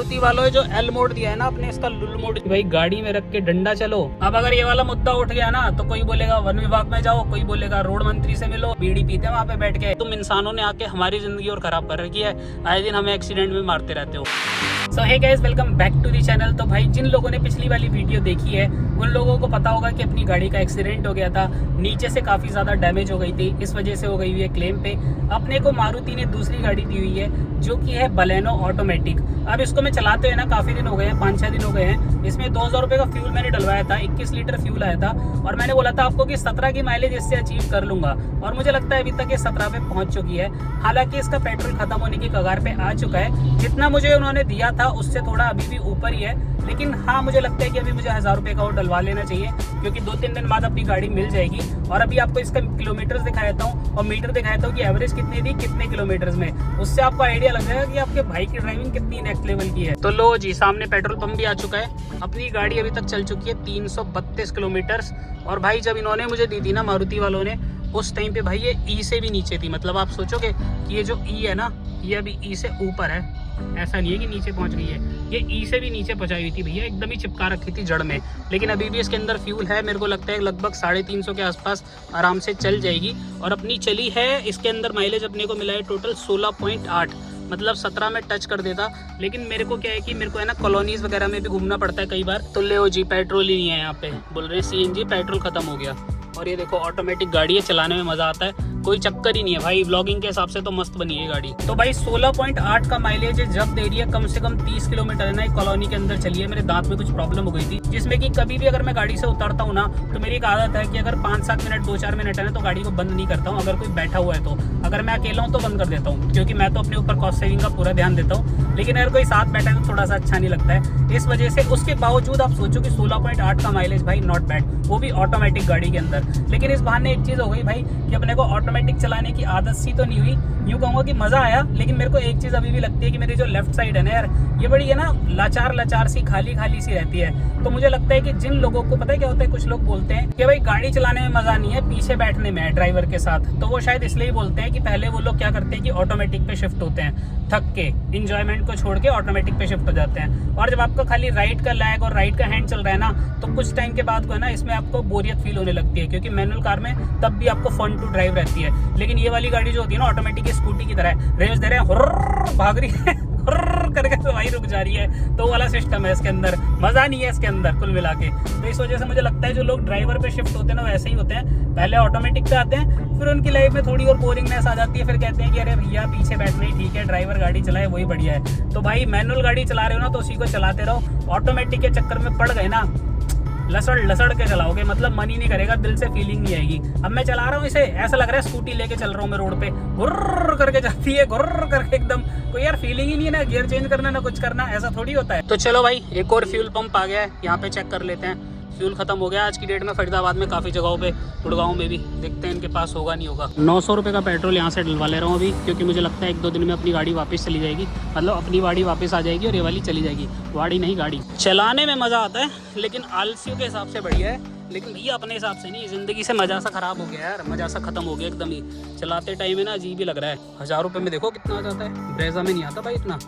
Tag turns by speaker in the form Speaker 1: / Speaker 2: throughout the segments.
Speaker 1: मारुति वालों जो L mode दिया है ना अपने, इसका लुल मोड, भाई गाड़ी में रख के डंडा चलो। अब अगर ये वाला मुद्दा उठ गया ना तो कोई बोलेगा वन विभाग में जाओ, कोई बोलेगा रोड मंत्री से मिलो, बीड़ी पीते वहाँ पे बैठ के। तुम इंसानों ने आके हमारी जिंदगी और खराब कर रखी है, आए दिन हमें एक्सीडेंट में मारते रहते हो। So hey guys, welcome back to the channel. तो भाई जिन लोगों ने पिछली वाली वीडियो देखी है उन लोगों को पता होगा कि अपनी गाड़ी का एक्सीडेंट हो गया था, नीचे से काफ़ी ज़्यादा डैमेज हो गई थी, इस वजह से हो गई हुई है क्लेम पे। अपने को मारुति ने दूसरी गाड़ी दी हुई है जो कि है बलेनो ऑटोमेटिक। अब इसको मैं चलाते हुए ना काफ़ी दिन हो गए हैं, 5-6 दिन हो गए हैं। इसमें 2000 रुपये का फ्यूल मैंने डलवाया था, 21 लीटर फ्यूल आया था और मैंने बोला था आपको कि 17 की माइलेज इससे अचीव कर लूँगा और मुझे लगता है अभी तक ये 17 पे पहुँच चुकी है। हालांकि इसका पेट्रोल खत्म होने की कगार पे आ चुका है, जितना मुझे उन्होंने दिया था उससे थोड़ा अभी भी ऊपर ही है। लेकिन हाँ, मुझे लगता है कि अभी मुझे 1000 रुपये का और डलवा लेना चाहिए क्योंकि 2-3 दिन बाद अपनी गाड़ी मिल जाएगी। और अभी आपको इसका किलोमीटर्स दिखाया था और मीटर दिखाया था कि एवरेज कितनी थी कितने किलोमीटर्स में, उससे आपको आइडिया लग जाएगा कि आपके भाई की ड्राइविंग कितनी नेक्स्ट लेवल की है। तो लो जी, सामने पेट्रोल पंप भी आ चुका है। अपनी गाड़ी अभी तक चल चुकी है 332 किलोमीटर्स। और भाई जब इन्होंने मुझे दी थी ना मारुति वालों ने, उस टाइम पे भाई ये ई से भी नीचे थी। मतलब आप सोचोगे कि ये जो ई है ना, ये अभी ई से ऊपर है, ऐसा नहीं है कि नीचे पहुंच गई है, ये ई से भी नीचे पहुंचाई हुई थी भैया, एकदम ही चिपका रखी थी जड़ में। लेकिन अभी भी इसके अंदर फ्यूल है, मेरे को लगता है लगभग 350 के आसपास आराम से चल जाएगी। और अपनी चली है, इसके अंदर माइलेज अपने को मिला है टोटल 16.8, मतलब 17 में टच कर देता। लेकिन मेरे को क्या है कि मेरे को है ना कॉलोनीज वगैरह में भी घूमना पड़ता है कई बार। तो ले जी, पेट्रोल ही नहीं है यहाँ पे, बोल रहे हैं सीएनजी पेट्रोल खत्म हो गया। और ये देखो ऑटोमेटिक गाड़ी है, चलाने में मज़ा आता है, कोई चक्कर ही नहीं है भाई। व्लॉगिंग के हिसाब से तो मस्त बनी है गाड़ी। तो भाई 16.8 का माइलेज जब दे रही है, कम से कम 30 किलोमीटर है ना एक कॉलोनी के अंदर चली है। मेरे दांत में कुछ प्रॉब्लम हो गई थी, जिसमें कि कभी भी अगर मैं गाड़ी से उतरता हूँ ना तो मेरी एक आदत है कि अगर 5-7 मिनट 2-4 मिनट है ना तो गाड़ी को बंद नहीं करता हूँ। अगर कोई बैठा हुआ है तो, अगर मैं अकेला हूँ तो बंद कर देता हूँ क्योंकि मैं तो अपने ऊपर कॉस्ट सेविंग का पूरा ध्यान देता हूँ। लेकिन अगर कोई साथ बैठा है तो थोड़ा सा अच्छा नहीं लगता है, इस वजह से। उसके बावजूद आप सोचो कि 16.8 का माइलेज भाई नॉट बैड, वो भी ऑटोमेटिक गाड़ी के अंदर। लेकिन इस बहाने एक चीज़ हो गई भाई कि अपने को ऑटोमेटिक चलाने की आदत सी तो नहीं हुई, यूँ कहूँगा कि मज़ा आया। लेकिन मेरे को एक चीज़ अभी भी लगती है कि मेरी जो लेफ्ट साइड है ना यार, ये बड़ी है ना लाचार सी, खाली सी रहती है। तो मुझे लगता है कि जिन लोगों को पता है क्या होता है, कुछ लोग बोलते हैं कि भाई गाड़ी चलाने में मज़ा नहीं है, पीछे बैठने में है ड्राइवर के साथ। तो वो शायद इसलिए बोलते हैं कि पहले वो लोग क्या करते हैं कि ऑटोमेटिक पे शिफ्ट होते हैं, थक के इंजॉयमेंट को छोड़ के ऑटोमेटिक पे शिफ्ट हो जाते हैं। और जब आपका खाली राइट का लैग और राइट का हैंड चल रहा है ना, तो कुछ टाइम के बाद को है ना इसमें आपको बोरियत फील होने लगती है, क्योंकि मैनुअल कार में तब भी आपको फन टू ड्राइव रहती है। लेकिन ये वाली गाड़ी जो होती है ना ऑटोमेटिक, स्कूटी की तरह रेस दे रहे हैं, भाग रही है करके तो भाई रुक जा रही है, तो वाला सिस्टम है इसके अंदर, मजा नहीं है इसके अंदर कुल मिला के। तो इस वजह से मुझे लगता है जो लोग ड्राइवर पे शिफ्ट होते हैं ना वैसे ही होते हैं, पहले ऑटोमेटिक पे आते हैं, फिर उनकी लाइफ में थोड़ी और बोरिंगनेस आ जाती है, फिर कहते हैं कि अरे भैया पीछे बैठना ही ठीक है, ड्राइवर गाड़ी चलाए वही बढ़िया है। तो भाई मैनुअल गाड़ी चला रहे हो ना तो उसी को चलाते रहो, ऑटोमेटिक के चक्कर में पड़ गए ना लसड़ के चलाओगे, मतलब मन ही नहीं करेगा, दिल से फीलिंग नहीं आएगी। अब मैं चला रहा हूँ इसे, ऐसा लग रहा है स्कूटी लेके चल रहा हूँ मैं रोड पे, गुर्र करके जाती है, गुर्र करके एकदम, कोई यार फीलिंग ही नहीं है ना, गियर चेंज करना ना कुछ करना, ऐसा थोड़ी होता है। तो चलो भाई एक और फ्यूल पंप आ गया है, यहाँ पे चेक कर लेते हैं। फ्यूल खत्म हो गया आज की डेट में फरीदाबाद में, काफ़ी जगहों पे, गुड़गांव में भी। देखते हैं इनके पास होगा नहीं होगा। 900 रुपये का पेट्रोल यहाँ से डलवा ले रहा हूँ अभी, क्योंकि मुझे लगता है 1-2 दिन में अपनी गाड़ी वापस चली जाएगी, मतलब अपनी गाड़ी वापस आ जाएगी और ये वाली चली जाएगी। गाड़ी नहीं, गाड़ी चलाने में मज़ा आता है, लेकिन आलसियों के हिसाब से बढ़िया है। लेकिन भैया अपने हिसाब से नहीं, ज़िंदगी से मज़ा सा ख़राब हो गया यार, मज़ा सा ख़त्म हो गया एकदम ही। चलाते टाइम है ना अजीब ही लग रहा है। 1000 रुपये में देखो कितना आ जाता है, ब्रेजा में नहीं आता भाई इतना,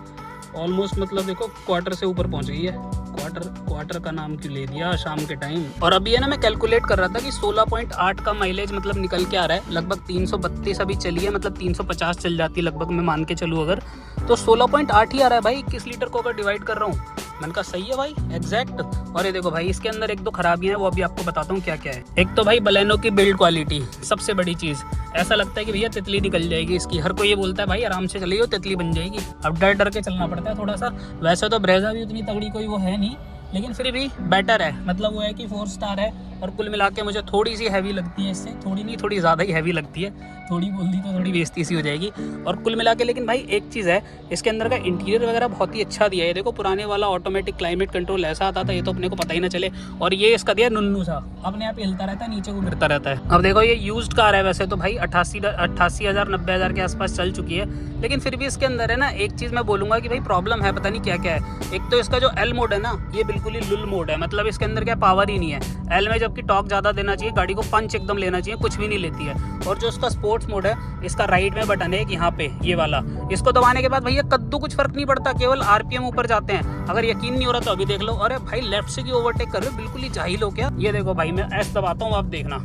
Speaker 1: ऑलमोस्ट मतलब देखो क्वार्टर से ऊपर पहुंच गई है। क्वार्टर का नाम क्यों ले दिया शाम के टाइम। और अभी है ना मैं कैलकुलेट कर रहा था कि 16.8 का माइलेज मतलब निकल के आ रहा है, लगभग 332 अभी चली है, मतलब 350 चल जाती है लगभग, मैं मान के चलूँ अगर, तो 16.8 ही आ रहा है भाई 21 लीटर को अगर डिवाइड कर रहा हूँ। मैंने कहा सही है भाई, एग्जैक्ट। और ये देखो भाई इसके अंदर 1-2 खराबियां हैं, वो अभी आपको बताता हूँ क्या क्या है। एक तो भाई बलेनो की बिल्ड क्वालिटी सबसे बड़ी चीज़, ऐसा लगता है कि भैया तितली निकल जाएगी इसकी। हर कोई ये बोलता है भाई आराम से चलिए तितली बन जाएगी, अब डर के चलना पड़ता है थोड़ा सा। वैसे तो ब्रेजा भी उतनी तगड़ी कोई वो है नहीं, लेकिन फिर भी बेटर है, मतलब वो है कि 4 स्टार है। और कुल मिला के मुझे थोड़ी सी हैवी लगती है इससे, थोड़ी नहीं थोड़ी ज़्यादा ही हैवी लगती है, थोड़ी बोल दी तो थोड़ी बेइज्जती सी हो जाएगी। और कुल मिला के लेकिन भाई एक चीज़ है, इसके अंदर का इंटीरियर वगैरह बहुत ही अच्छा दिया है। देखो पुराने वाला ऑटोमेटिक क्लाइमेट कंट्रोल ऐसा आता था, ये तो अपने को पता ही ना चले, और ये इसका दिया नुन्नू सा, अपने आप हिलता रहता है, नीचे को गिरता रहता है। अब देखो ये यूज्ड कार है वैसे तो भाई 88,000 90,000 के आसपास चल चुकी है, लेकिन फिर भी इसके अंदर है ना एक चीज़ मैं बोलूँगा कि भाई प्रॉब्लम है, पता नहीं क्या क्या है। एक तो इसका जो एल मोड है ना, ये बिल्कुल ही लुल मोड है, मतलब इसके अंदर क्या पावर ही नहीं है। एल में जब मतलब कि टॉर्क ज़्यादा देना चाहिए, गाड़ी को पंच एकदम लेना चाहिए, कुछ भी नहीं लेती है। और जो इसका स्पोर्ट्स मोड है, इसका राइट में बटन है यहाँ पे ये वाला, इसको दबाने के बाद भैया कद्दू कुछ फर्क नहीं पड़ता, केवल आरपीएम ऊपर जाते हैं। अगर यकीन नहीं हो रहा तो अभी देख लो। अरे भाई लेफ्ट से क्यों ओवरटेक कर रहे हो, बिल्कुल ही जाहिल हो क्या। ये देखो भाई मैं एस दबाता हूँ, आप देखना,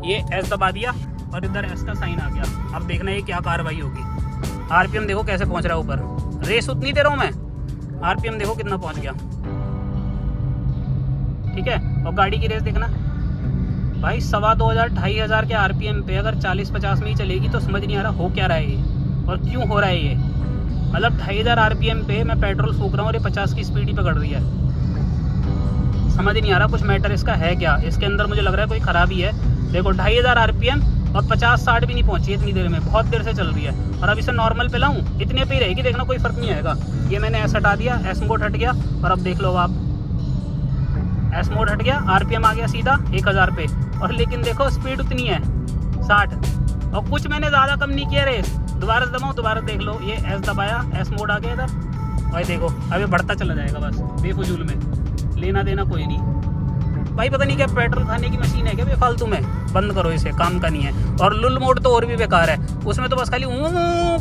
Speaker 1: ये एस दबा दिया और इधर एस का साइन आ गया। अब देखना ये क्या कार्रवाई होगी। आरपीएम देखो कैसे पहुंच रहा है ऊपर, रेस उतनी दे रहा हूँ मैं, आरपीएम देखो कितना पहुंच गया, ठीक है। और गाड़ी की रेस देखना भाई 2,500 2,500 के आरपीएम पे अगर 40-50 में ही चलेगी तो समझ नहीं आ रहा हो क्या रहा है ये और क्यों हो रहा है ये। मतलब 2,500 आरपीएम पे मैं पेट्रोल फूक रहा हूँ और ये 50 की स्पीड ही पकड़ रही है, समझ नहीं आ रहा कुछ मैटर इसका है क्या। इसके अंदर मुझे लग रहा है कोई खराबी है। देखो 2,500 आरपीएम और 50-60 भी नहीं पहुंची इतनी देर में, बहुत देर से चल रही है। और अब इसे नॉर्मल पे लाऊं, इतने पे ही रहेगी, देखना कोई फर्क नहीं आएगा। ये मैंने एस हटा दिया, एस मोड हट गया और अब देख लो आप, एस मोड हट गया, आरपीएम आ गया सीधा 1000 पे। और लेकिन देखो स्पीड उतनी है 60 और कुछ मैंने ज़्यादा कम नहीं किया रेस। दोबारा दबाऊँ, दोबारा देख लो, ये एस दबाया, एस मोड आ गया इधर और देखो अभी बढ़ता चला जाएगा बस बेफजूल में, लेना देना कोई नहीं भाई। पता नहीं क्या पेट्रोल खाने की मशीन है क्या बेफालतू में, बंद करो इसे, काम का नहीं है। और लुल मोड तो और भी बेकार है, उसमें तो बस खाली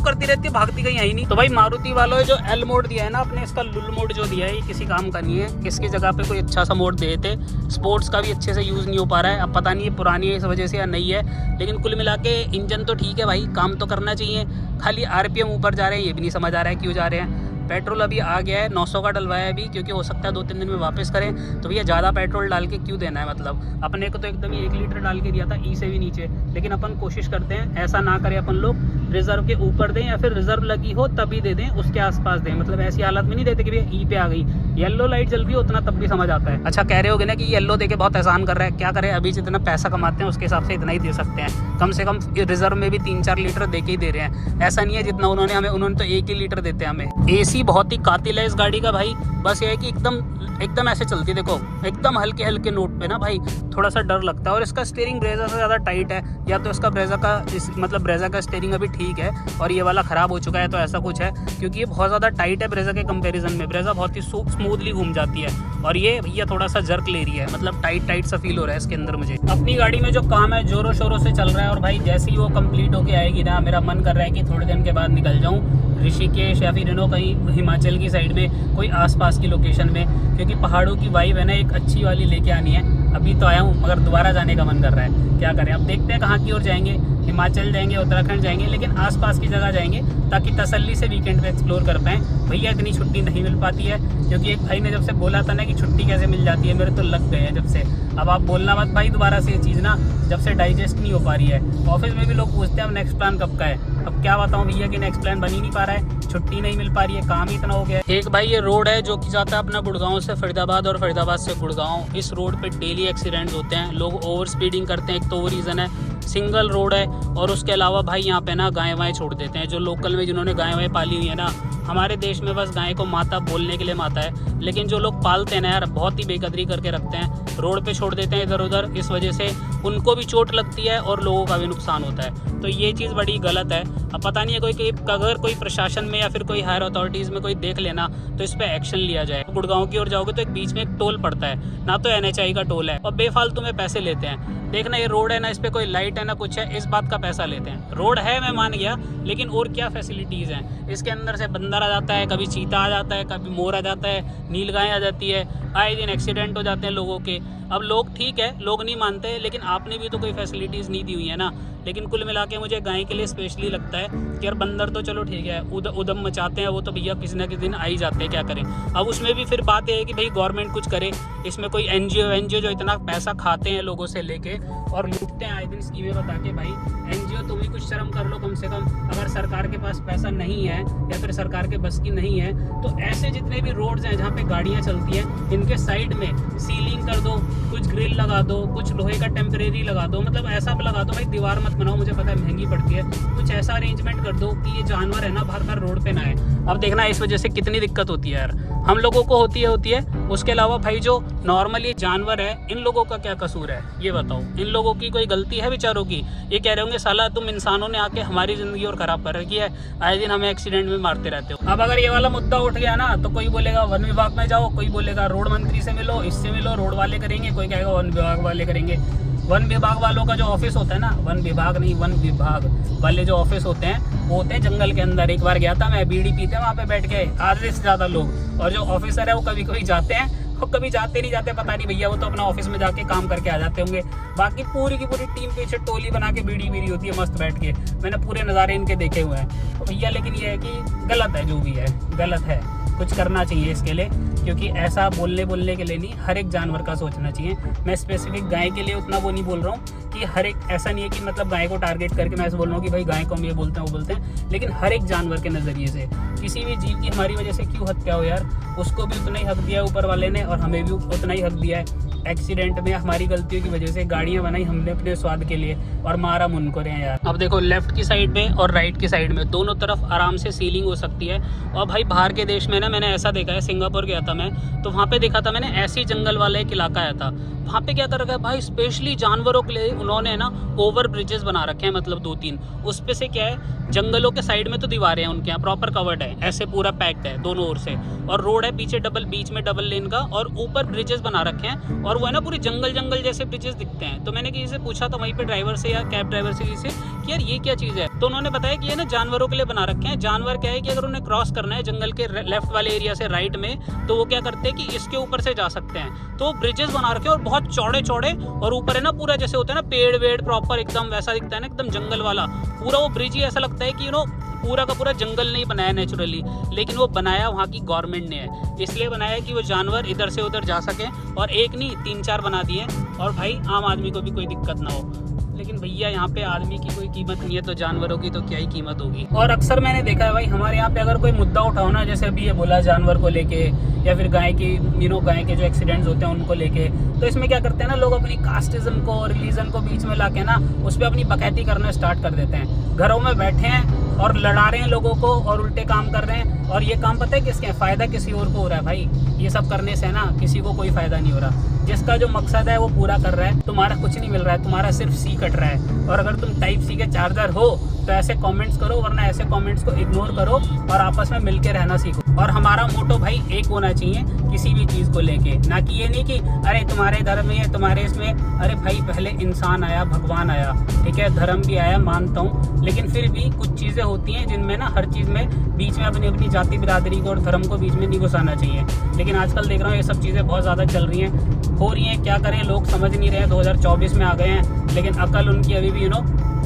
Speaker 1: करती रहती है, भागती कहीं आई नहीं। तो भाई मारुति वालों जो एल मोड दिया है ना आपने, इसका लुल मोड जो दिया है ये किसी काम का नहीं है। इसकी जगह पे कोई अच्छा सा मोड दे थे, स्पोर्ट्स का भी अच्छे से यूज़ नहीं हो पा रहा है। अब पता नहीं ये पुरानी है इस वजह से या नहीं है, लेकिन कुल मिला के इंजन तो ठीक है भाई, काम तो करना चाहिए। खाली आरपीएम ऊपर जा रहे हैं, ये भी नहीं समझ आ रहा है क्यों जा रहे हैं। पेट्रोल अभी आ गया है 900 का डलवाया है अभी, क्योंकि हो सकता है 2-3 दिन में वापस करें। तो भैया ज़्यादा पेट्रोल डाल के क्यों देना है, मतलब अपने को तो एकदम ही 1 लीटर डाल के दिया था ई से भी नीचे। लेकिन अपन कोशिश करते हैं ऐसा ना करें, अपन लोग रिजर्व के ऊपर दें या फिर रिजर्व लगी हो तभी दे दें, उसके आसपास दें। मतलब ऐसी हालत में नहीं देते कि भैया ई पे आ गई, येलो लाइट जल रही हो उतना तब भी समझ आता है। अच्छा कह रहे होगे ना कि येलो दे के बहुत एहसान कर रहा है, क्या करें, अभी जितना पैसा कमाते हैं उसके हिसाब से इतना ही दे सकते हैं। कम से कम रिजर्व में भी 3-4 लीटर दे के ही दे रहे हैं, ऐसा नहीं है जितना उन्होंने हमें, उन्होंने तो 1 ही लीटर देते हैं हमें। एसी बहुत ही कातिल है इस गाड़ी का भाई, बस ये है कि एकदम ऐसे चलती है, देखो एकदम हल्के हल्के नोट पे ना भाई थोड़ा सा डर लगता है। और इसका स्टीयरिंग ब्रेजा से ज़्यादा टाइट है, या तो इसका ब्रेजा का मतलब ब्रेजा का स्टीयरिंग अभी ठीक है और ये वाला ख़राब हो चुका है, तो ऐसा कुछ है, क्योंकि ये बहुत ज़्यादा टाइट है ब्रेजा के कंपैरिजन में। ब्रेजा बहुत ही स्मूथली घूम जाती है और ये भैया थोड़ा सा जर्क ले रही है, मतलब टाइट सा फील हो रहा है इसके अंदर मुझे। अपनी गाड़ी में जो काम है जोरों शोरों से चल रहा है और भाई जैसे ही वो कंप्लीट होके आएगी ना, मेरा मन कर रहा है कि थोड़े दिन के बाद निकल जाऊँ ऋषिकेश या फिर कहीं हिमाचल की साइड में, कोई आसपास की लोकेशन में, क्योंकि पहाड़ों की वाइब है ना एक अच्छी वाली लेके आनी है। अभी तो आया हूँ मगर दोबारा जाने का मन कर रहा है, क्या करें। अब देखते हैं कहाँ की ओर जाएंगे, हिमाचल जाएंगे, उत्तराखंड जाएंगे, लेकिन आसपास की जगह जाएंगे ताकि तसल्ली से वीकेंड पे एक्सप्लोर कर पाएँ। भैया इतनी छुट्टी नहीं मिल पाती है, क्योंकि एक भाई ने जब से बोला था ना कि छुट्टी कैसे मिल जाती है, मेरे तो लग गए हैं जब से। अब आप बोलना मत भाई दोबारा से ये चीज़ ना, जब से डाइजेस्ट नहीं हो पा रही है। ऑफिस में भी लोग पूछते हैं अब नेक्स्ट प्लान कब का है। अब क्या बताऊँ भैया कि नेक्स्ट प्लान बन ही नहीं पा रहा है, छुट्टी नहीं मिल पा रही है, काम ही इतना हो गया है। एक भाई ये रोड है जो कि जाता है अपना गुड़गांव से फरीदाबाद और फरीदाबाद से गुड़गांव। इस रोड पे डेली एक्सीडेंट्स होते हैं, लोग ओवर स्पीडिंग करते हैं, एक तो वो रीज़न है। सिंगल रोड है और उसके अलावा भाई यहाँ पे ना गाय वाएँ छोड़ देते हैं, जो लोकल में जिन्होंने गाय वाएँ पाली हुई है ना। हमारे देश में बस गाय को माता बोलने के लिए माता है, लेकिन जो लोग पालते हैं ना यार बहुत ही बेकदरी करके रखते हैं, रोड पे छोड़ देते हैं इधर उधर। इस वजह से उनको भी चोट लगती है और लोगों का भी नुकसान होता है, तो ये चीज़ बड़ी गलत है। अब पता नहीं है अगर कोई प्रशासन में या फिर कोई हायर अथॉरिटीज़ में कोई देख लेना तो इस पर एक्शन लिया जाए। गुड़गांव की ओर जाओगे तो एक बीच में एक टोल पड़ता है ना, तो NHI का टोल है और बेफालतू में पैसे लेते हैं। देखना ये रोड है ना, इस पर कोई लाइट है ना कुछ है, इस बात का पैसा लेते हैं। रोड है मैं मान गया, लेकिन और क्या फैसिलिटीज़ हैं इसके अंदर से। बंदर आ जाता है, कभी चीता आ जाता है, कभी मोर आ जाता है, नीलगाय आ जाती है, आए दिन एक्सीडेंट हो जाते हैं लोगों के। अब लोग ठीक है, लोग नहीं मानते, लेकिन आपने भी तो कोई फैसिलिटीज़ नहीं दी हुई है ना। लेकिन कुल मिला के मुझे गाय के लिए स्पेशली लगता है कि यार बंदर तो चलो ठीक है, उदम मचाते हैं, वो तो भैया किसी ना किसी दिन आ ही जाते हैं, क्या करें। अब उसमें भी फिर बात है कि भाई गवर्नमेंट कुछ करे, इसमें कोई NGO जो इतना पैसा खाते हैं लोगों से लेके और लूटते हैं आए दिन स्कीमें बता के। भाई NGO तुम भी कुछ शर्म कर लो कम से कम। अगर सरकार के पास पैसा नहीं है या फिर सरकार के बस की नहीं है, तो ऐसे जितने भी रोड्स हैं जहाँ पे गाड़ियाँ चलती हैं, इनके साइड में सीलिंग कर दो, कुछ ग्रिल लगा दो, कुछ लोहे का टेम्परेरी लगा दो, मतलब ऐसा लगा दो भाई, दीवार मत बनाओ, मुझे पता है महंगी पड़ती है, कुछ ऐसा अरेंजमेंट कर दो कि ये जानवर है ना बार बार रोड पे ना आए। अब देखना इस वजह से कितनी दिक्कत होती है यार। हम लोगों को होती है। उसके अलावा भाई जो नॉर्मली जानवर है, इन लोगों का क्या कसूर है ये बताओ? इन लोगों की कोई गलती है बेचारों की? ये कह रहे होंगे साला तुम इंसानों ने आके हमारी ज़िंदगी और ख़राब कर रखी है, आए दिन हमें एक्सीडेंट में मारते रहते हो। अब अगर ये वाला मुद्दा उठ गया ना तो कोई बोलेगा वन विभाग में जाओ, कोई बोलेगा रोड मंत्री से मिलो, इससे मिलो, रोड वाले करेंगे, कोई कहेगा वन विभाग वाले करेंगे। वन विभाग वालों का जो ऑफिस होता है ना, वन विभाग वाले जो ऑफिस होते हैं वो होते हैं जंगल के अंदर। एक बार गया था मैं, बीड़ी पीते वहाँ पे बैठ के आधे से ज़्यादा लोग, और जो ऑफिसर है वो कभी कभी जाते हैं, वो कभी जाते नहीं जाते पता नहीं भैया, वो तो अपना ऑफिस में जाके काम करके आ जाते होंगे। बाकी पूरी की पूरी टीम पीछे टोली बना के बीड़ी बीड़ी होती है मस्त बैठ के। मैंने पूरे नज़ारे इनके देखे हुए हैं। तो भैया लेकिन ये है कि गलत है, जो भी है गलत है, कुछ करना चाहिए इसके लिए, क्योंकि ऐसा बोलने के लिए नहीं, हर एक जानवर का सोचना चाहिए। मैं स्पेसिफिक गाय के लिए उतना वो नहीं बोल रहा हूँ कि हर एक, ऐसा नहीं है कि मतलब गाय को टारगेट करके मैं ऐसा बोल रहा हूँ कि भाई गाय को हम ये बोलते हैं वो बोलते हैं, लेकिन हर एक जानवर के नज़रिए से किसी भी जीव की हमारी वजह से क्यों हत्या हो यार, उसको भी उतना ही हक दिया है ऊपर वाले ने और हमें भी उतना ही हक दिया है। एक्सीडेंट में हमारी गलतियों की वजह से गाड़ियाँ बनाई हमने अपने स्वाद के लिए और मारा हम उनको रहे हैं यार। अब देखो लेफ्ट की साइड में और राइट की साइड में दोनों तरफ आराम से सीलिंग हो सकती है। और भाई बाहर के देश में ना मैंने ऐसा देखा है, सिंगापुर गया था मैं, तो वहाँ पे देखा था मैंने, ऐसी जंगल वाला एक इलाका आया था। वहाँ पे क्या कर रखा है भाई, स्पेशली जानवरों के लिए उन्होंने ना ओवर ब्रिजेस बना रखे हैं, मतलब 2-3। उस पे से क्या है, जंगलों के साइड में तो दीवारें हैं उनके यहाँ प्रॉपर कवर्ड है, ऐसे पूरा पैक्ड है दोनों ओर से, और रोड है पीछे बीच में डबल लेन का, और ऊपर ब्रिजेस बना रखे हैं, और वो है ना पूरी जंगल जैसे ब्रिजेस दिखते हैं। तो मैंने किसी से पूछा था वहीं पे ड्राइवर से या कैब ड्राइवर से किसी से कि यार ये क्या चीज़ है, तो उन्होंने बताया कि ये ना जानवरों के लिए बना रखे हैं। जानवर क्या है कि अगर उन्हें क्रॉस करना है जंगल के लेफ्ट वाले एरिया से राइट में, तो वो क्या करते हैं कि इसके ऊपर से जा सकते हैं। तो ब्रिजेस बना रखे हैं और बहुत चौड़े चौड़े, और ऊपर है ना पूरा जैसे होता है ना पेड़ वेड़ प्रॉपर एकदम वैसा दिखता है ना, एकदम जंगल वाला पूरा वो ब्रिज ही ऐसा लगता है कि पूरा का पूरा जंगल नहीं बनाया नेचुरली, लेकिन वो बनाया वहाँ की गवर्नमेंट ने है। इसलिए बनाया कि वो जानवर इधर से उधर जा सकें, और एक नहीं 3-4 बना दिए, और भाई आम आदमी को भी कोई दिक्कत ना हो। लेकिन भैया यहाँ पे आदमी की कोई कीमत नहीं है, तो जानवरों की तो क्या ही कीमत होगी। और अक्सर मैंने देखा है भाई हमारे यहाँ पे अगर कोई मुद्दा उठाओ ना, जैसे अभी ये बोला जानवर को लेके, या फिर गाय की गाय के जो एक्सीडेंट्स होते हैं उनको लेके, तो इसमें क्या करते हैं ना लोग, अपनी कास्टिज्म को, रिलीजन को बीच में लाके ना उस पर अपनी बकैती करना स्टार्ट कर देते हैं। घरों में बैठे हैं और लड़ा रहे हैं लोगों को और उल्टे काम कर रहे हैं, और ये काम पता है किसके, फ़ायदा किसी और को हो रहा है भाई। ये सब करने से ना किसी को कोई फ़ायदा नहीं हो रहा, जिसका जो मकसद है वो पूरा कर रहा है, तुम्हारा कुछ नहीं मिल रहा है, तुम्हारा सिर्फ सी कट रहा है। और अगर तुम टाइप सी के चार्जर हो तो ऐसे कमेंट्स करो, वरना ऐसे कमेंट्स को इग्नोर करो और आपस में मिलके रहना सीखो। और हमारा मोटो भाई एक होना चाहिए किसी भी चीज़ को लेके, ना कि ये नहीं कि अरे तुम्हारे धर्म में है, तुम्हारे इसमें, अरे भाई पहले इंसान आया, भगवान आया, ठीक है, धर्म भी आया मानता हूँ, लेकिन फिर भी कुछ चीज़ें होती हैं जिनमें ना हर चीज़ में बीच में अपनी अपनी जाति बिरादरी को और धर्म को बीच में नहीं घुसाना चाहिए। लेकिन आजकल देख रहा हूँ ये सब चीज़ें बहुत ज़्यादा चल रही हैं, हो रही हैं, क्या करें, लोग समझ नहीं रहे। 2024 में आ गए हैं, लेकिन अकल उनकी अभी भी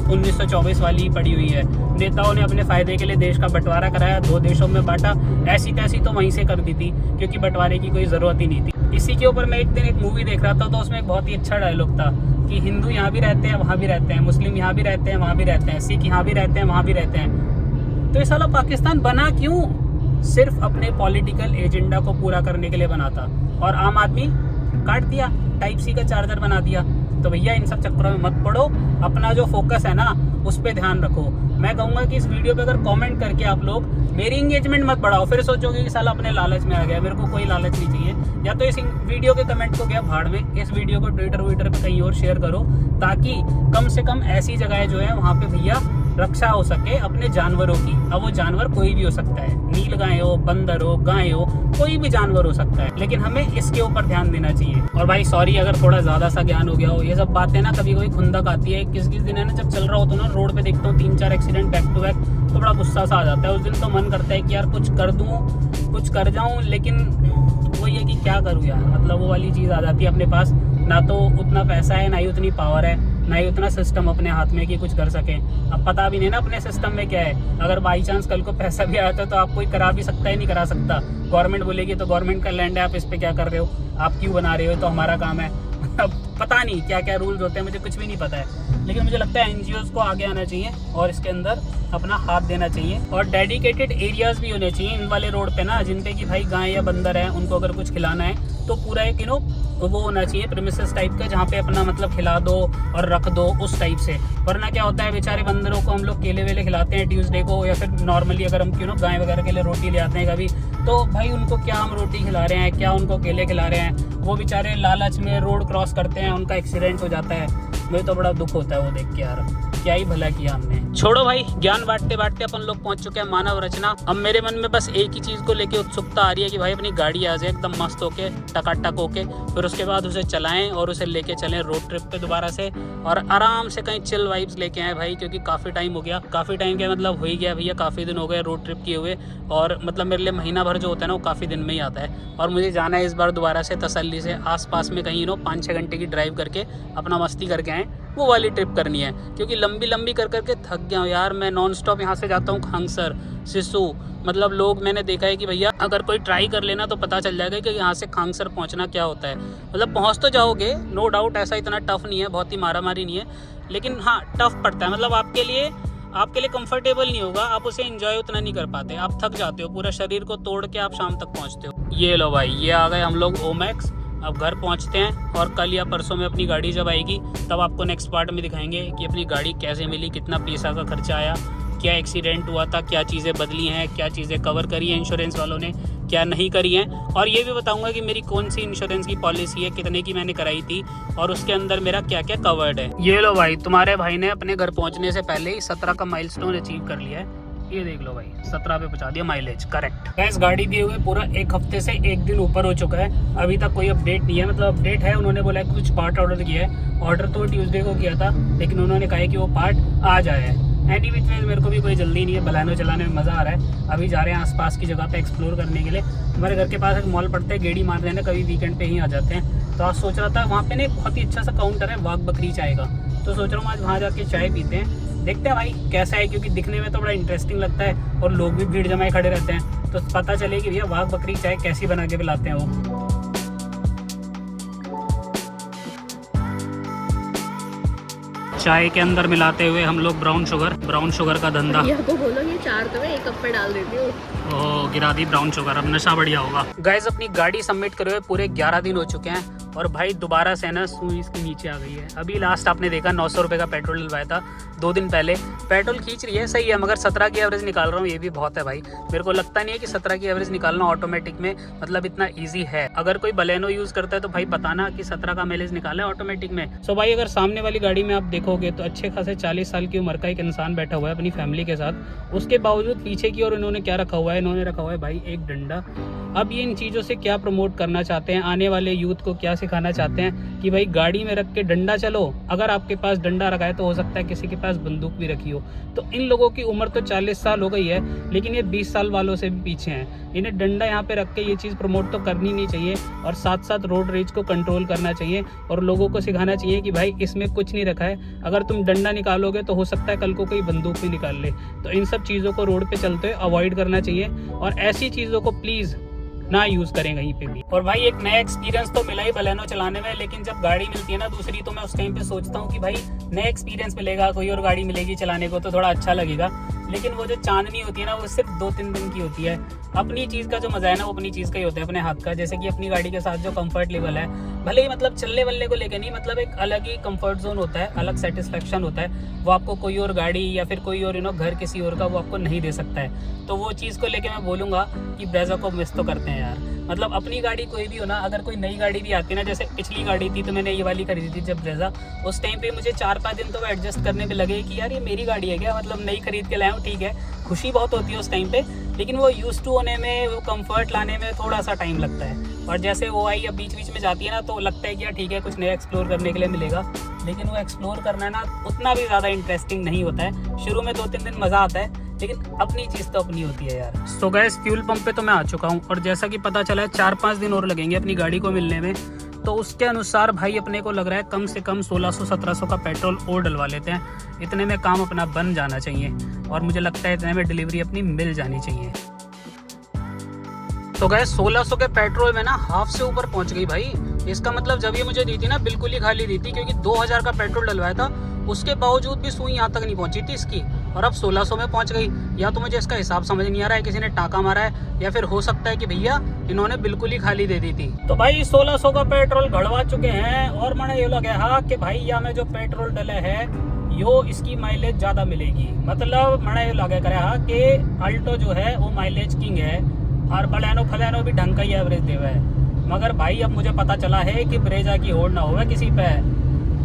Speaker 1: 1924 वाली ही पड़ी हुई है। नेताओं ने अपने फ़ायदे के लिए देश का बंटवारा कराया, 2 देशों में बांटा, ऐसी तैसी तो वहीं से कर दी थी, क्योंकि बंटवारे की कोई ज़रूरत ही नहीं थी। इसी के ऊपर मैं एक दिन एक मूवी देख रहा था, तो उसमें एक बहुत ही अच्छा डायलॉग था कि हिंदू यहाँ भी रहते हैं वहाँ भी रहते हैं, मुस्लिम यहाँ भी रहते हैं वहाँ भी रहते हैं, सिख यहाँ भी रहते हैं वहाँ भी रहते हैं। तो ये साला पाकिस्तान बना क्यों? सिर्फ अपने पॉलिटिकल एजेंडा को पूरा करने के लिए बना था, और आम आदमी काट दिया, टाइप सी का चार्जर बना दिया। तो भैया इन सब चक्करों में मत पड़ो, अपना जो फोकस है ना उस पर ध्यान रखो। मैं कहूँगा कि इस वीडियो पे अगर कमेंट करके आप लोग मेरी इंगेजमेंट मत बढ़ाओ, फिर सोचोगे कि साला अपने लालच में आ गया। मेरे को कोई लालच नहीं चाहिए। या तो इस वीडियो के कमेंट को गया भाड़ में, इस वीडियो को ट्विटर पे कहीं और शेयर करो, ताकि कम से कम ऐसी जगह जो है वहाँ पे भैया रक्षा हो सके अपने जानवरों की। अब वो जानवर कोई भी हो सकता है, नील गाय हो, बंदर हो, गाय हो, कोई भी जानवर हो सकता है, लेकिन हमें इसके ऊपर ध्यान देना चाहिए। और भाई सॉरी अगर थोड़ा ज़्यादा सा ज्ञान हो गया हो, ये सब बातें ना कभी कभी खुंदक आती है। किस दिन है ना, जब चल रहा होता है ना रोड पे, देखता हूँ 3-4 एक्सीडेंट बैक टू बैक, तो बड़ा गुस्सा सा आ जाता है। उस दिन तो मन करता है कि यार कुछ कर दूँ, कुछ कर जाऊँ, लेकिन वो ये कि क्या करूँ यार, मतलब वो वाली चीज़ आ जाती है अपने पास, ना तो उतना पैसा है, ना ही उतनी पावर है, ना ही उतना सिस्टम अपने हाथ में कि कुछ कर सकें। अब पता भी नहीं ना अपने सिस्टम में क्या है, अगर बाई चांस कल को पैसा भी आया तो आप कोई करा भी सकता है, नहीं करा सकता। गवर्नमेंट बोलेगी तो गवर्नमेंट का लैंड है, आप इस पर क्या कर रहे हो, आप क्यों बना रहे हो, तो हमारा काम है। अब पता नहीं क्या क्या रूल्स होते हैं, मुझे कुछ भी नहीं पता है, लेकिन मुझे लगता है NGOs को आगे आना चाहिए और इसके अंदर अपना हाथ देना चाहिए और डेडिकेटेड एरियाज भी होने चाहिए इन वाले रोड पे ना, जिन पे कि भाई गाय या बंदर है उनको अगर कुछ खिलाना है तो पूरा एक वो होना चाहिए प्रीमिसेस टाइप का, जहाँ पे अपना मतलब खिला दो और रख दो उस टाइप से। वरना क्या होता है, बेचारे बंदरों को हम लोग केले वेले खिलाते हैं ट्यूसडे को, या फिर नॉर्मली अगर हम गाय वगैरह के लिए रोटी ले आते हैं कभी, तो भाई उनको क्या हम रोटी खिला रहे हैं, क्या उनको केले खिला रहे हैं, वो बेचारे लालच में रोड क्रॉस करते हैं, उनका एक्सीडेंट हो जाता है। मुझे तो बड़ा दुख होता है वो देख के यार, क्या ही भला किया हमने। छोड़ो भाई, ज्ञान बांटते बांटते अपन लोग पहुंच चुके हैं मानव रचना। अब मेरे मन में बस एक ही चीज को लेके उत्सुकता आ रही है कि भाई अपनी गाड़ी आ जाए एकदम मस्त होके, टकाटक होके, फिर उसके बाद उसे चलाएं और उसे लेके चलें रोड ट्रिप पे दोबारा से, और आराम से कहीं चिल वाइब्स लेके आए भाई, क्योंकि काफ़ी टाइम हो गया, काफ़ी टाइम के मतलब हो ही गया भैया, काफ़ी दिन हो गए रोड ट्रिप किए हुए, और मतलब मेरे लिए महीना भर जो होता है ना वो काफ़ी दिन में ही आता है। और मुझे जाना है इस बार दोबारा से तसल्ली से आसपास में कहीं 5-6 घंटे की ड्राइव करके अपना मस्ती करके आएँ, वो वाली ट्रिप करनी है, क्योंकि लंबी लंबी कर करके थक गया हूँ यार मैं। नॉन स्टॉप यहाँ से जाता हूँ खांगसर, सिसु, मतलब लोग मैंने देखा है कि भैया अगर कोई ट्राई कर लेना तो पता चल जाएगा कि यहाँ से खांगसर पहुँचना क्या होता है। मतलब पहुँच तो जाओगे नो डाउट, ऐसा इतना टफ नहीं है, बहुत ही मारा मारी नहीं है, लेकिन हाँ टफ पड़ता है, मतलब आपके लिए कंफर्टेबल नहीं होगा, आप उसे एंजॉय उतना नहीं कर पाते, आप थक जाते हो, पूरा शरीर को तोड़ के आप शाम तक पहुँचते हो। ये लो भाई, ये आ गए हम लोग ओमैक्स। अब घर पहुंचते हैं और कल या परसों में अपनी गाड़ी जब आएगी तब आपको नेक्स्ट पार्ट में दिखाएंगे कि अपनी गाड़ी कैसे मिली, कितना पैसा का खर्चा आया, क्या एक्सीडेंट हुआ था, क्या चीज़ें बदली हैं, क्या चीज़ें कवर करी हैं इंश्योरेंस वालों ने, क्या नहीं करी हैं, और ये भी बताऊंगा कि मेरी कौन सी इंश्योरेंस की पॉलिसी है, कितने की मैंने कराई थी, और उसके अंदर मेरा क्या क्या कवर्ड है। ये लो भाई, तुम्हारे भाई ने अपने घर पहुंचने से पहले ही 17 का माइलस्टोन अचीव कर लिया है। ये देख लो भाई, 17 पे पहुंचा दिया माइलेज, करेक्ट। गैस गाड़ी दिए हुए पूरा 1 हफ्ते से 1 दिन ऊपर हो चुका है, अभी तक कोई अपडेट नहीं है। मतलब अपडेट है, उन्होंने बोला है कुछ पार्ट ऑर्डर किया है, ऑर्डर तो ट्यूसडे को किया था, लेकिन उन्होंने कहा है कि वो पार्ट आ जाए है। एनी विच वे मेरे को भी कोई जल्दी नहीं है, बलानो चलाने में मज़ा आ रहा है। अभी जा रहे हैं आसपास की जगह पे एक्सप्लोर करने के लिए। हमारे घर के पास एक मॉल पड़ता है, गेड़ी मार देना, कभी वीकेंड पे ही आ जाते हैं। तो आज सोच रहा था वहाँ पे ना बहुत ही अच्छा सा काउंटर है वाघ बकरी चाय का, तो सोच रहा हूँ आज वहाँ जाके चाय पीते हैं, देखते हैं भाई कैसा है, क्योंकि दिखने में तो बड़ा इंटरेस्टिंग लगता है और लोग भी भीड़ जमाए खड़े रहते हैं, तो पता चले कि भैया वाघ बकरी चाय कैसी बना के पिलाते हैं वो। चाय के अंदर मिलाते हुए हम लोग ब्राउन शुगर का धंधा।
Speaker 2: को बोलो ये 4 तो मैं 1 कप पे डाल देती हूँ।
Speaker 1: ओह, गिरा दी ब्राउन शुगर, अब नशा बढ़िया होगा। गाइस अपनी गाड़ी सबमिट करे हुए पूरे 11 दिन हो चुके हैं और भाई दोबारा से ना सुई इसके नीचे आ गई है। अभी लास्ट आपने देखा 900 रुपये का पेट्रोल डलवाया था 2 दिन पहले। पेट्रोल खींच रही है, सही है, मगर 17 की एवरेज निकाल रहा हूँ, ये भी बहुत है भाई। मेरे को लगता नहीं है कि 17 की एवरेज निकालना ऑटोमेटिक में मतलब इतना ईजी है। अगर कोई बलेनो यूज़ करता है तो भाई बताना कि 17 का माइलेज निकाला है ऑटोमेटिक में। सो भाई अगर सामने वाली गाड़ी में आप देखोगे तो अच्छे खासे 40 साल की उम्र का एक इंसान बैठा हुआ है अपनी फैमिली के साथ। उसके बावजूद पीछे की ओर इन्होंने क्या रखा हुआ है, इन्होंने रखा हुआ है भाई एक डंडा। अब ये इन चीज़ों से क्या प्रमोट करना चाहते हैं, आने वाले यूथ को क्या सिखाना चाहते हैं कि भाई गाड़ी में रख के डंडा चलो। अगर आपके पास डंडा रखा है तो हो सकता है किसी के पास बंदूक भी रखी हो। तो इन लोगों की उम्र तो 40 साल हो गई है, लेकिन ये 20 साल वालों से भी पीछे हैं। इन्हें डंडा यहाँ पे रख के ये चीज़ प्रमोट तो करनी नहीं चाहिए, और साथ साथ रोड रेज को कंट्रोल करना चाहिए और लोगों को सिखाना चाहिए कि भाई इसमें कुछ नहीं रखा है, अगर तुम डंडा निकालोगे तो हो सकता है कल को कोई बंदूक भी निकाल ले। तो इन सब चीज़ों को रोड पे चलते हुए अवॉइड करना चाहिए और ऐसी चीज़ों को प्लीज़ ना यूज़ करें कहीं पे भी। और भाई एक नया एक्सपीरियंस तो मिला ही बलेनो चलाने में, लेकिन जब गाड़ी मिलती है ना दूसरी तो मैं उस टाइम पे सोचता हूँ कि भाई नया एक्सपीरियंस मिलेगा, कोई और गाड़ी मिलेगी चलाने को तो थोड़ा अच्छा लगेगा। लेकिन वो जो चांदनी होती है ना वो सिर्फ 2-3 दिन की होती है। अपनी चीज़ का जो मज़ा है ना वो अपनी चीज़ का ही होता है, अपने हाथ का। जैसे कि अपनी गाड़ी के साथ जो कंफर्ट लेवल है, भले ही मतलब चलने वलने को लेकर नहीं, मतलब एक अलग ही कंफर्ट जोन होता है, अलग सेटिस्फेक्शन होता है, वो आपको कोई और गाड़ी या फिर कोई और घर किसी और का वो आपको नहीं दे सकता है। तो वो चीज़ को लेकर मैं बोलूँगा कि ब्रेज़ा को मिस तो करते हैं यार। मतलब अपनी गाड़ी कोई भी हो ना, अगर कोई नई गाड़ी भी आती है ना, जैसे पिछली गाड़ी थी तो मैंने ये वाली खरीदी थी जब ब्रेज़ा, उस टाइम पे मुझे 4-5 दिन तो एडजस्ट करने पे लगे कि यार ये मेरी गाड़ी है क्या, मतलब नई खरीद के लाया हूँ, ठीक है खुशी बहुत होती है उस टाइम पे, लेकिन वो यूज टू होने में, वो कंफर्ट लाने में थोड़ा सा टाइम लगता है। और जैसे वो आई अब बीच बीच में जाती है ना तो लगता है कि यार ठीक है कुछ नया एक्सप्लोर करने के लिए मिलेगा, लेकिन वो एक्सप्लोर करना ना उतना भी ज़्यादा इंटरेस्टिंग नहीं होता है। शुरू में 2-3 दिन मज़ा आता है, लेकिन अपनी चीज़ तो अपनी होती है यार। सो गाइस फ्यूल पंप पे तो मैं आ चुका हूँ और जैसा कि पता चला है 4-5 दिन और लगेंगे अपनी गाड़ी को मिलने में। तो उसके अनुसार भाई अपने को लग रहा है कम से कम 1600-1700 का पेट्रोल और डलवा लेते हैं। इतने में काम अपना बन जाना चाहिए और मुझे लगता है इतने में डिलीवरी अपनी मिल जानी चाहिए। तो गए 1600 के पेट्रोल में ना हाफ से ऊपर पहुंच गई भाई। इसका मतलब जब ये मुझे दी थी ना बिल्कुल ही खाली दी थी, क्योंकि 2000 का पेट्रोल डलवाया था, उसके बावजूद भी सुई यहाँ तक नहीं पहुंची थी इसकी, और अब 1600 में पहुंच गई। या तो मुझे इसका हिसाब समझ नहीं आ रहा है, किसी ने टाका मारा है, या फिर हो सकता है कि भैया इन्होंने बिल्कुल ही खाली दे दी थी। तो भाई 1600 का पेट्रोल घड़वा चुके हैं, और मैंने ये लगा हाँ कि भाई यहाँ में जो पेट्रोल डले है यो इसकी माइलेज ज़्यादा मिलेगी। मतलब मैंने ये लगा करे हाँ कि अल्टो जो है वो माइलेज किंग है, और बलेनो फलेनो भी ढंग का ही एवरेज देवा है। मगर भाई अब मुझे पता चला है कि ब्रेजा की होड़ ना होगा किसी पे।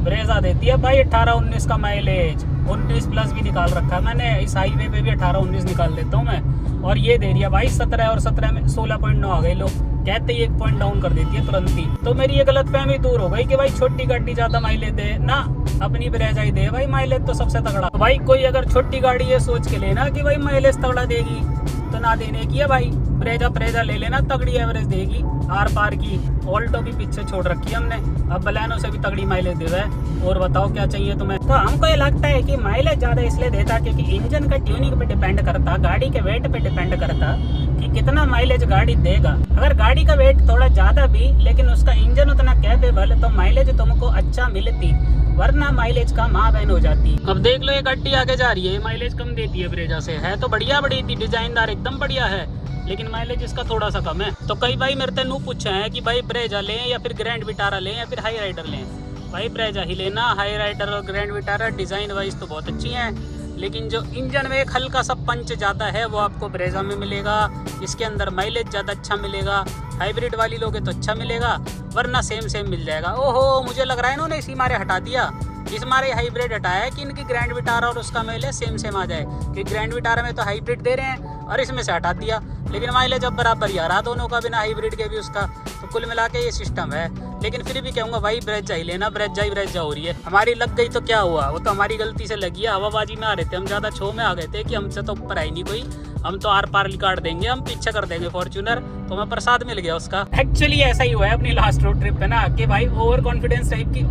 Speaker 1: ब्रेजा देती है भाई 18-19 का माइलेज, 19 प्लस भी निकाल रखा है मैंने। इस हाईवे पे भी 18-19 निकाल देता हूँ मैं, और ये दे रही है भाई 17, और 17 में 16.9 आ गए। लोग कहते ही 1 पॉइंट डाउन कर देती है तुरंत ही। तो मेरी ये गलतफहमी दूर हो गई कि भाई छोटी गाड़ी ज्यादा माइलेज दे ना, अपनी ब्रेजा ही दे भाई, माइलेज तो सबसे तगड़ा। तो भाई कोई अगर छोटी गाड़ी ये सोच के लेना कि भाई माइलेज तगड़ा देगी, तो ना देने की है भाई, ब्रेजा ले लेना, तगड़ी एवरेज देगी आर पार की। ऑल्टो भी पीछे छोड़ रखी है हमने, अब बलेनो से भी तगड़ी माइलेज दे रहा है। और बताओ क्या चाहिए तुम्हें। तो हमको ये लगता है कि माइलेज ज्यादा इसलिए देता क्योंकि इंजन का ट्यूनिंग पे डिपेंड करता, गाड़ी के वेट पे डिपेंड करता कि कितना माइलेज गाड़ी देगा। अगर गाड़ी का वेट थोड़ा ज्यादा भी लेकिन उसका इंजन उतना कैपेबल, तो माइलेज तुमको अच्छा मिलती, वरना माइलेज का माँ बहन हो जाती। अब देख लो ये गाड़ी आगे जा रही है, माइलेज कम देती है ब्रेजा से। है तो बढ़िया बड़ी थी, डिजाइनदार एकदम बढ़िया है, लेकिन माइलेज इसका थोड़ा सा कम है। तो कई भाई मेरे से पूछे हैं कि भाई ब्रेजा लें या फिर ग्रैंड विटारा लें या फिर हाई राइडर लें। भाई ब्रेजा ही लेना। हाई राइडर और ग्रैंड विटारा डिजाइन वाइज तो बहुत अच्छी हैं, लेकिन जो इंजन में एक हल्का सा पंच ज़्यादा है वो आपको ब्रेजा में मिलेगा। इसके अंदर माइलेज ज़्यादा अच्छा मिलेगा। हाइब्रिड वाली लोगे तो अच्छा मिलेगा, वरना सेम मिल जाएगा। ओहो, मुझे लग रहा है इन्होंने इसी मारे हटा दिया, इस मारे हाइब्रिड हटाया है कि इनकी ग्रैंड विटारा और उसका माइलेज सेम आ जाए, कि ग्रैंड विटारा में तो हाइब्रिड दे रहे हैं और इसमें से हटा दिया, लेकिन माइलेज अब बराबर ही आ रहा दोनों का, बिना हाइब्रिड के भी उसका। तो कुल मिला के ये सिस्टम है। लेकिन फिर भी कहूँगा भाई ब्रेजा ही लेना, ब्रेजा हो रही है। हमारी लग गई तो क्या हुआ, वो तो हमारी गलती से लगी है, हवाबाजी में आ रहे थे हम, ज़्यादा छो में आ गए थे कि हमसे तो ऊपर आई नहीं कोई, हम तो आर पार काट देंगे, हम पीछे कर देंगे फॉर्च्यूनर। तो हमें प्रसाद मिल गया उसका। एक्चुअली ऐसा ही हुआ है अपनी लास्ट रोड ट्रिप पे ना, कि भाई ओवर कॉन्फिडेंस टाइप की,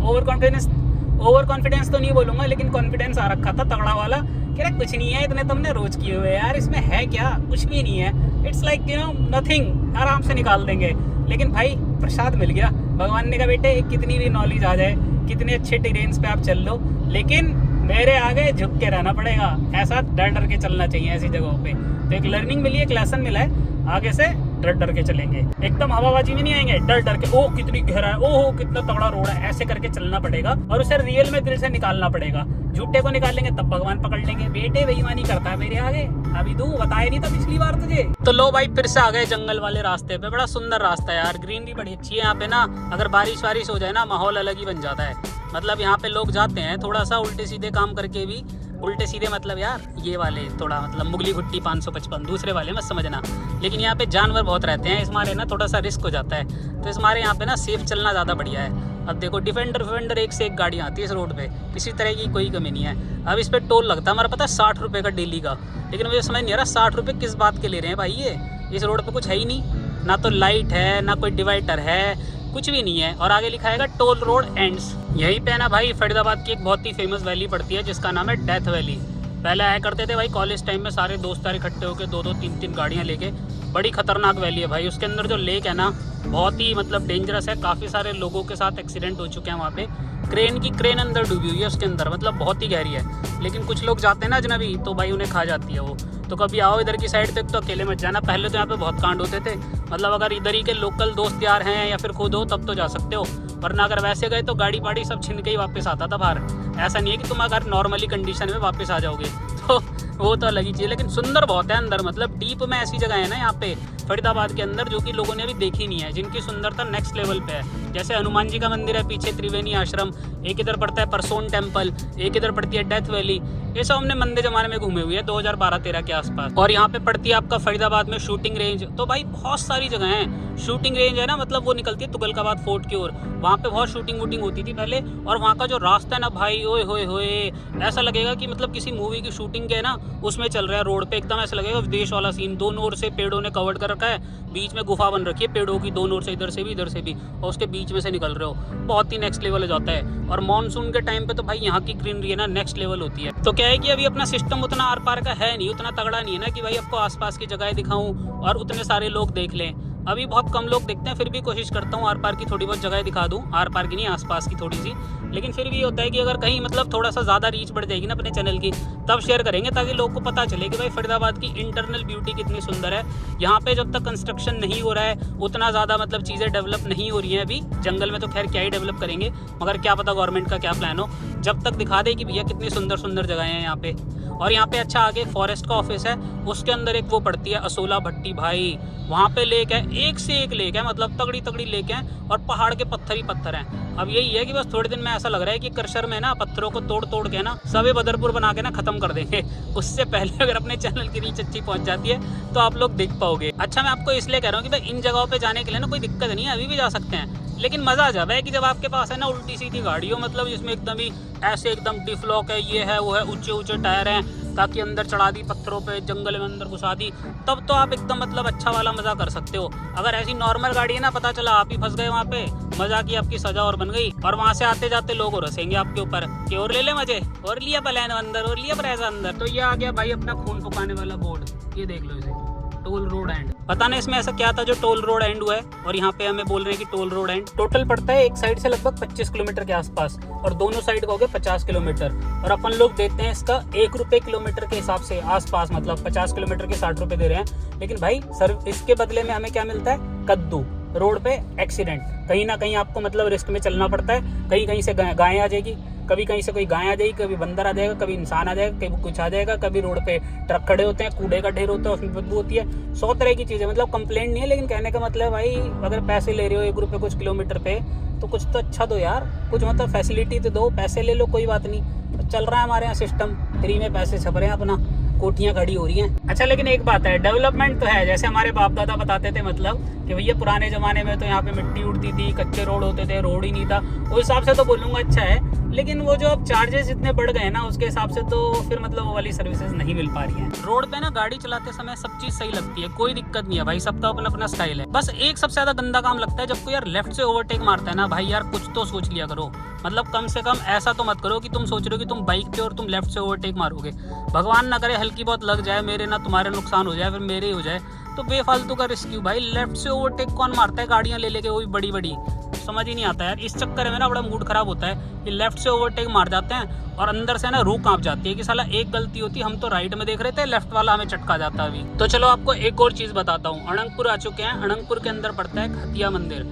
Speaker 1: ओवर कॉन्फिडेंस तो नहीं बोलूंगा, लेकिन कॉन्फिडेंस आ रखा था तगड़ा वाला कि अरे कुछ नहीं है, इतने तुमने रोज किए हुए यार, इसमें है क्या, कुछ भी नहीं है, it's like you know nothing, आराम से निकाल देंगे। लेकिन भाई प्रसाद मिल गया। भगवान ने कहा बेटे कितनी भी नॉलेज आ जाए, कितने अच्छे टेरेन्स पे आप चल लो, लेकिन मेरे आगे झुक के रहना पड़ेगा। ऐसा डर के चलना चाहिए ऐसी जगहों पे। तो एक लर्निंग मिली, एक लेसन मिला है, आगे से डर के चलेंगे, एकदम हवाबाजी में नहीं आएंगे, डर के। ओह कितनी गहरा है, ओह कितना तगड़ा रोड है, ऐसे करके चलना पड़ेगा, और उसे रियल में दिल से निकालना पड़ेगा। झूठे को निकालेंगे तब भगवान पकड़ लेंगे। बेटे बेईमानी करता है मेरे आगे, अभी तू बताया नहीं था पिछली बार तुझे। तो लो भाई फिर से आ गए जंगल वाले रास्ते पे। बड़ा सुंदर रास्ता है यार, ग्रीनरी बड़ी अच्छी है यहाँ पे ना। अगर बारिश वारिश हो जाए ना, माहौल अलग ही बन जाता है। मतलब यहाँ पे लोग जाते हैं थोड़ा सा उल्टे सीधे काम करके भी, उल्टे सीधे मतलब यार ये वाले थोड़ा मतलब मुगली घुट्टी 555, दूसरे वाले मत समझना। लेकिन यहाँ पे जानवर बहुत रहते हैं, इस मारे ना थोड़ा सा रिस्क हो जाता है, तो इस मारे यहाँ पे ना सेफ चलना ज़्यादा बढ़िया है। अब देखो डिफेंडर एक से एक गाड़ी आती है इस रोड पे, किसी तरह की कोई कमी नहीं है। अब इस पे टोल लगता है हमारा पता है 60 रुपये का डेली का, लेकिन मुझे समझ नहीं आ रहा 60 रुपये किस बात के ले रहे हैं भाई। ये इस रोड पे कुछ है ही नहीं, ना तो लाइट है ना कोई डिवाइडर है, कुछ भी नहीं है। और आगे लिखा है टोल रोड एंड्स। यहीं पे ना भाई फरीदाबाद की एक बहुत ही फेमस वैली पड़ती है जिसका नाम है डेथ वैली। पहले आया करते थे भाई कॉलेज टाइम में सारे दोस्त यार इकट्ठे होकर 2-2 3-3 गाड़ियाँ लेके। बड़ी खतरनाक वैली है भाई। उसके अंदर जो लेक है ना बहुत ही मतलब डेंजरस है, काफ़ी सारे लोगों के साथ एक्सीडेंट हो चुके हैं वहाँ पे। क्रेन अंदर डूबी हुई है उसके अंदर, मतलब बहुत ही गहरी है। लेकिन कुछ लोग जाते हैं ना अजनबी, तो भाई उन्हें खा जाती है वो। तो कभी आओ इधर की साइड तक तो अकेले मत जाना। पहले तो यहाँ पे बहुत कांड होते थे, मतलब अगर इधर ही के लोकल दोस्त यार हैं या फिर खुद हो तब तो जा सकते हो, वरना अगर वैसे गए तो गाड़ी बाड़ी सब छिन के ही वापस आता था बाहर। ऐसा नहीं है कि तुम अगर नॉर्मली कंडीशन में वापस आ जाओगे, तो वो तो अलग ही चीज़। लेकिन सुंदर बहुत है अंदर, मतलब डीप में ऐसी जगह है ना यहाँ पे फरीदाबाद के अंदर जो कि लोगों ने अभी देखी नहीं है, जिनकी सुंदरता नेक्स्ट लेवल पे है। जैसे हनुमान जी का मंदिर है पीछे, त्रिवेणी आश्रम, एक इधर पड़ता है परसोन टेम्पल, एक इधर पड़ती है डेथ वैली। ये सब हमने मंदिर जमाने में घूमे हुए हैं 2012-13 के आसपास। और यहाँ पे पड़ती है आपका फरीदाबाद में शूटिंग रेंज। तो भाई बहुत सारी जगह हैं। शूटिंग रेंज है ना, मतलब वो निकलती है तुगलकाबाद फोर्ट की ओर, वहाँ पे बहुत शूटिंग वूटिंग होती थी पहले। और वहाँ का जो रास्ता है ना भाई, ओए होए होए, ऐसा लगेगा कि मतलब किसी मूवी की शूटिंग के ना उसमें चल रहा है रोड पे, एकदम ऐसा लगेगा विदेश वाला सीन। दोनों ओर से पेड़ों ने कवर्ड कर रखा है, बीच में गुफा बन रखी है पेड़ों की, दोनों ओर से, इधर से भी इधर से भी, और उसके बीच में से निकल रहे हो। बहुत ही नेक्स्ट लेवल हो जाता है। और मानसून के टाइम पे तो भाई यहाँ की ग्रीनरी है ना नेक्स्ट लेवल होती है। तो क्या है कि अभी अपना सिस्टम उतना आर पार का है नहीं, उतना तगड़ा नहीं है ना कि भाई आपको आसपास की जगह दिखाऊं और उतने सारे लोग देख लें। अभी बहुत कम लोग देखते हैं, फिर भी कोशिश करता हूँ आर पार की थोड़ी बहुत जगह दिखा दूँ, आर पार की नहीं आसपास की थोड़ी सी। लेकिन फिर भी ये होता है कि अगर कहीं मतलब थोड़ा सा ज़्यादा रीच बढ़ जाएगी ना अपने चैनल की, तब शेयर करेंगे ताकि लोगों को पता चले कि भाई फरीदाबाद की इंटरनल ब्यूटी कितनी सुंदर है। यहाँ पे जब तक कंस्ट्रक्शन नहीं हो रहा है, उतना ज़्यादा मतलब चीज़ें डेवलप नहीं हो रही हैं अभी। जंगल में तो खैर क्या ही डेवलप करेंगे, मगर क्या पता गवर्नमेंट का क्या प्लान हो, जब तक दिखा दे कि भैया कितनी सुंदर सुंदर जगह हैं यहाँ पे। और यहाँ पे अच्छा आगे फॉरेस्ट का ऑफिस है, उसके अंदर एक वो पड़ती है असोला भट्टी भाई, वहाँ पे लेक है, एक से एक लेक है, मतलब तगड़ी तगड़ी लेक है और पहाड़ के पत्थर ही पत्थर हैं। अब यही है कि बस थोड़े दिन में ऐसा लग रहा है कि क्रशर में ना पत्थरों को तोड़ तोड़ के ना सबे बदरपुर बना के ना खत्म कर देंगे। उससे पहले अगर अपने चैनल की रीच अच्छी पहुंच जाती है तो आप लोग देख पाओगे। अच्छा, मैं आपको इसलिए कह रहा हूँ कि भाई इन जगहों पे जाने के लिए ना कोई दिक्कत नहीं है, अभी भी जा सकते हैं, लेकिन मज़ा आ जाता है कि जब आपके पास है ना उल्टी सीधी गाड़ी हो, मतलब जिसमें एकदम ही ऐसे एकदम डिफलॉक है, ये है वो है, ऊंचे ऊंचे टायर हैं, ताकि अंदर चढ़ा दी पत्थरों पे, जंगल में अंदर घुसा दी, तब तो आप एकदम मतलब अच्छा वाला मज़ा कर सकते हो। अगर ऐसी नॉर्मल गाड़ी है ना, पता चला आप ही फंस गए वहाँ पे, मज़ा की आपकी सजा और बन गई, और वहाँ से आते जाते लोग और हंसेंगे आपके ऊपर कि और ले ले मजे, और लिया प्लान अंदर, और लिया पैसा अंदर। तो ये आ गया भाई अपना खून फुकाने वाला बोर्ड, ये देख लो इसे, टोल रोड एंड। पता नहीं इसमें ऐसा क्या था जो टोल रोड एंड हुआ है, और यहाँ पे हमें बोल रहे हैं कि टोल रोड एंड। टोटल पड़ता है एक साइड से लगभग 25 किलोमीटर के आसपास, और दोनों साइड का हो गया 50 किलोमीटर। और अपन लोग देते हैं इसका 1 रुपये किलोमीटर के हिसाब से आसपास, मतलब 50 किलोमीटर के 60 रुपये दे रहे हैं। लेकिन भाई सर इसके बदले में हमें क्या मिलता है, कद्दू। रोड पे एक्सीडेंट, कहीं ना कहीं आपको मतलब रिस्क में चलना पड़ता है, कहीं कहीं से गायें आ जाएगी, कभी कहीं से कोई गाय आ जाएगी, कभी बंदर आ जाएगा, कभी इंसान आ जाएगा, कभी कुछ आ जाएगा, कभी रोड पे ट्रक खड़े होते हैं, कूड़े का ढेर होता है, उसमें बदबू होती है, 100 तरह की चीज़ें। मतलब कंप्लेंट नहीं है, लेकिन कहने का मतलब भाई अगर पैसे ले रहे हो 1 रुपये कुछ किलोमीटर पे, तो कुछ तो अच्छा दो यार, कुछ मतलब फैसिलिटी तो दो। पैसे ले लो कोई बात नहीं, तो चल रहा है हमारे यहाँ सिस्टम, फ्री में पैसे छप रहे हैं, अपना कोठियाँ खड़ी हो रही हैं। अच्छा, लेकिन एक बात है, डेवलपमेंट तो है, जैसे हमारे बाप दादा बताते थे, मतलब कि भैया पुराने ज़माने में तो यहाँ पे मिट्टी उड़ती थी, कच्चे रोड होते थे, रोड ही नहीं था, उस हिसाब से तो बोलूँगा अच्छा है। लेकिन वो जो अब चार्जेस इतने बढ़ गए ना, उसके हिसाब से तो फिर मतलब वो वाली सर्विसेज नहीं मिल पा रही हैं। रोड पे ना गाड़ी चलाते समय सब चीज़ सही लगती है, कोई दिक्कत नहीं है भाई, सबका अपना अपना स्टाइल है। बस एक सबसे ज़्यादा गंदा काम लगता है जब कोई यार लेफ्ट से ओवरटेक मारता है ना, भाई यार कुछ तो सोच लिया करो, मतलब कम से कम ऐसा तो मत करो कि तुम सोच रहे हो कि तुम बाइक पे और तुम लेफ्ट से ओवरटेक मारोगे, भगवान ना करे हल्की बहुत लग जाए, मेरे ना तुम्हारे नुकसान हो जाए, फिर मेरे ही हो जाए, तो बेफालतू का रिस्क क्यों भाई। लेफ्ट से ओवरटेक कौन मारता है गाड़ियाँ ले लेके, वो भी बड़ी बड़ी, समझ ही नहीं आता यार। इस चक्कर में ना बड़ा मूड खराब होता है कि लेफ्ट से ओवरटेक मार जाते हैं और अंदर से ना रूह कांप जाती है कि साला एक गलती होती, हम तो राइट में देख रहे थे, लेफ्ट वाला हमें चटका जाता अभी। तो चलो आपको एक और चीज़ बताता हूँ, अनंगपुर आ चुके हैं। अनंगपुर के अंदर पड़ता है हतिया मंदिर,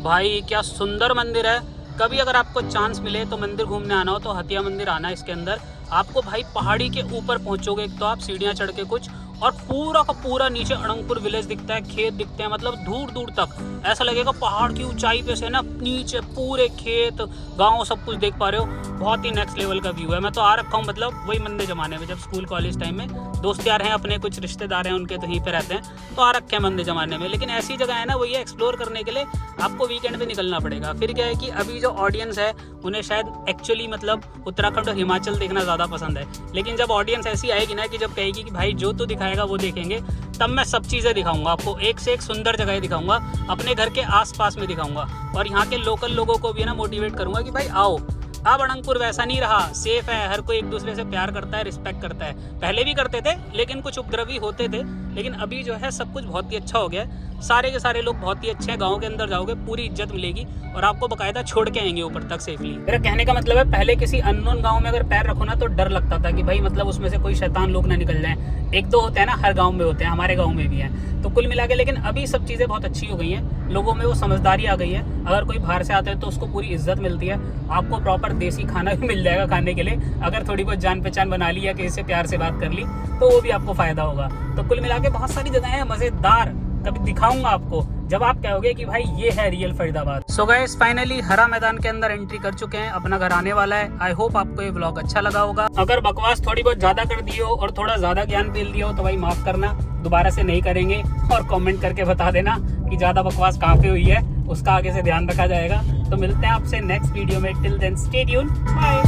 Speaker 1: भाई क्या सुंदर मंदिर है। कभी अगर आपको चांस मिले तो मंदिर घूमने आना हो तो हतिया मंदिर आना। इसके अंदर आपको भाई पहाड़ी के ऊपर पहुंचोगे, एक तो आप सीढ़ियां चढ़ के कुछ, और पूरा का पूरा नीचे अनंगपुर विलेज दिखता है, खेत दिखते हैं, मतलब दूर दूर तक ऐसा लगेगा पहाड़ की ऊंचाई पे से ना नीचे पूरे खेत गांव सब कुछ देख पा रहे हो। बहुत ही नेक्स्ट लेवल का व्यू है। मैं तो आ रखा हूँ, मतलब वही मंदिर जमाने में, जब स्कूल कॉलेज टाइम में दोस्त यार हैं अपने, कुछ रिश्तेदार हैं उनके, तो यहीं पे रहते हैं, तो आ रखे हैं मंदिर जमाने में। लेकिन ऐसी जगह है ना, वो ये एक्सप्लोर करने के लिए आपको वीकेंड पे निकलना पड़ेगा। फिर क्या है कि अभी जो ऑडियंस है उन्हें शायद एक्चुअली मतलब उत्तराखंड और हिमाचल देखना ज़्यादा पसंद है, लेकिन जब ऑडियंस ऐसी आएगी ना कि जब कहेगी कि भाई जो तू दिखाएगा वो देखेंगे, तब मैं सब चीज़ें दिखाऊंगा आपको, एक से एक सुंदर जगह दिखाऊंगा, अपने घर के आसपास में दिखाऊंगा, और यहाँ के लोकल लोगों को भी ना मोटिवेट करूंगा कि भाई आओ। अब अनंगपुर वैसा नहीं रहा, सेफ है, हर कोई एक दूसरे से प्यार करता है, रिस्पेक्ट करता है। पहले भी करते थे, लेकिन कुछ उपद्रवी होते थे, लेकिन अभी जो है सब कुछ बहुत ही अच्छा हो गया है। सारे के सारे लोग बहुत ही अच्छे हैं। गाँव के अंदर जाओगे पूरी इज्जत मिलेगी, और आपको बकायदा छोड़ के आएंगे ऊपर तक सेफली। मेरा कहने का मतलब है, पहले किसी अननोन गाँव में अगर पैर रखो ना तो डर लगता था कि भाई मतलब उसमें से कोई शैतान लोग ना निकल जाएं। एक दो होते हैं ना, हर गाँव में होते हैं, हमारे गाँव में भी हैं, तो कुल मिला के। लेकिन अभी सब चीज़ें बहुत अच्छी हो गई हैं, लोगों में वो समझदारी आ गई है। अगर कोई बाहर से आता है तो उसको पूरी इज्जत मिलती है, आपको प्रॉपर देसी खाना भी मिल जाएगा खाने के लिए। अगर थोड़ी बहुत जान पहचान बना ली या किसी से प्यार से बात कर ली तो वो भी आपको फ़ायदा होगा। तो कुल मिला के बहुत सारी जगह हैं मज़ेदार, कभी दिखाऊंगा आपको जब आप कहोगे कि भाई ये है real Faridabad. So guys, finally हरा मैदान के अंदर एंट्री कर चुके हैं, अपना घर आने वाला है। आई होप आपको ये व्लॉग अच्छा लगा होगा। अगर बकवास थोड़ी बहुत ज्यादा कर दी हो और थोड़ा ज्यादा ज्ञान दे दिया हो तो भाई माफ करना, दोबारा से नहीं करेंगे। और कमेंट करके बता देना कि ज्यादा बकवास कहाँ पे हुई है, उसका आगे से ध्यान रखा जाएगा। तो मिलते हैं आपसे नेक्स्ट वीडियो में, till then stay tuned, bye.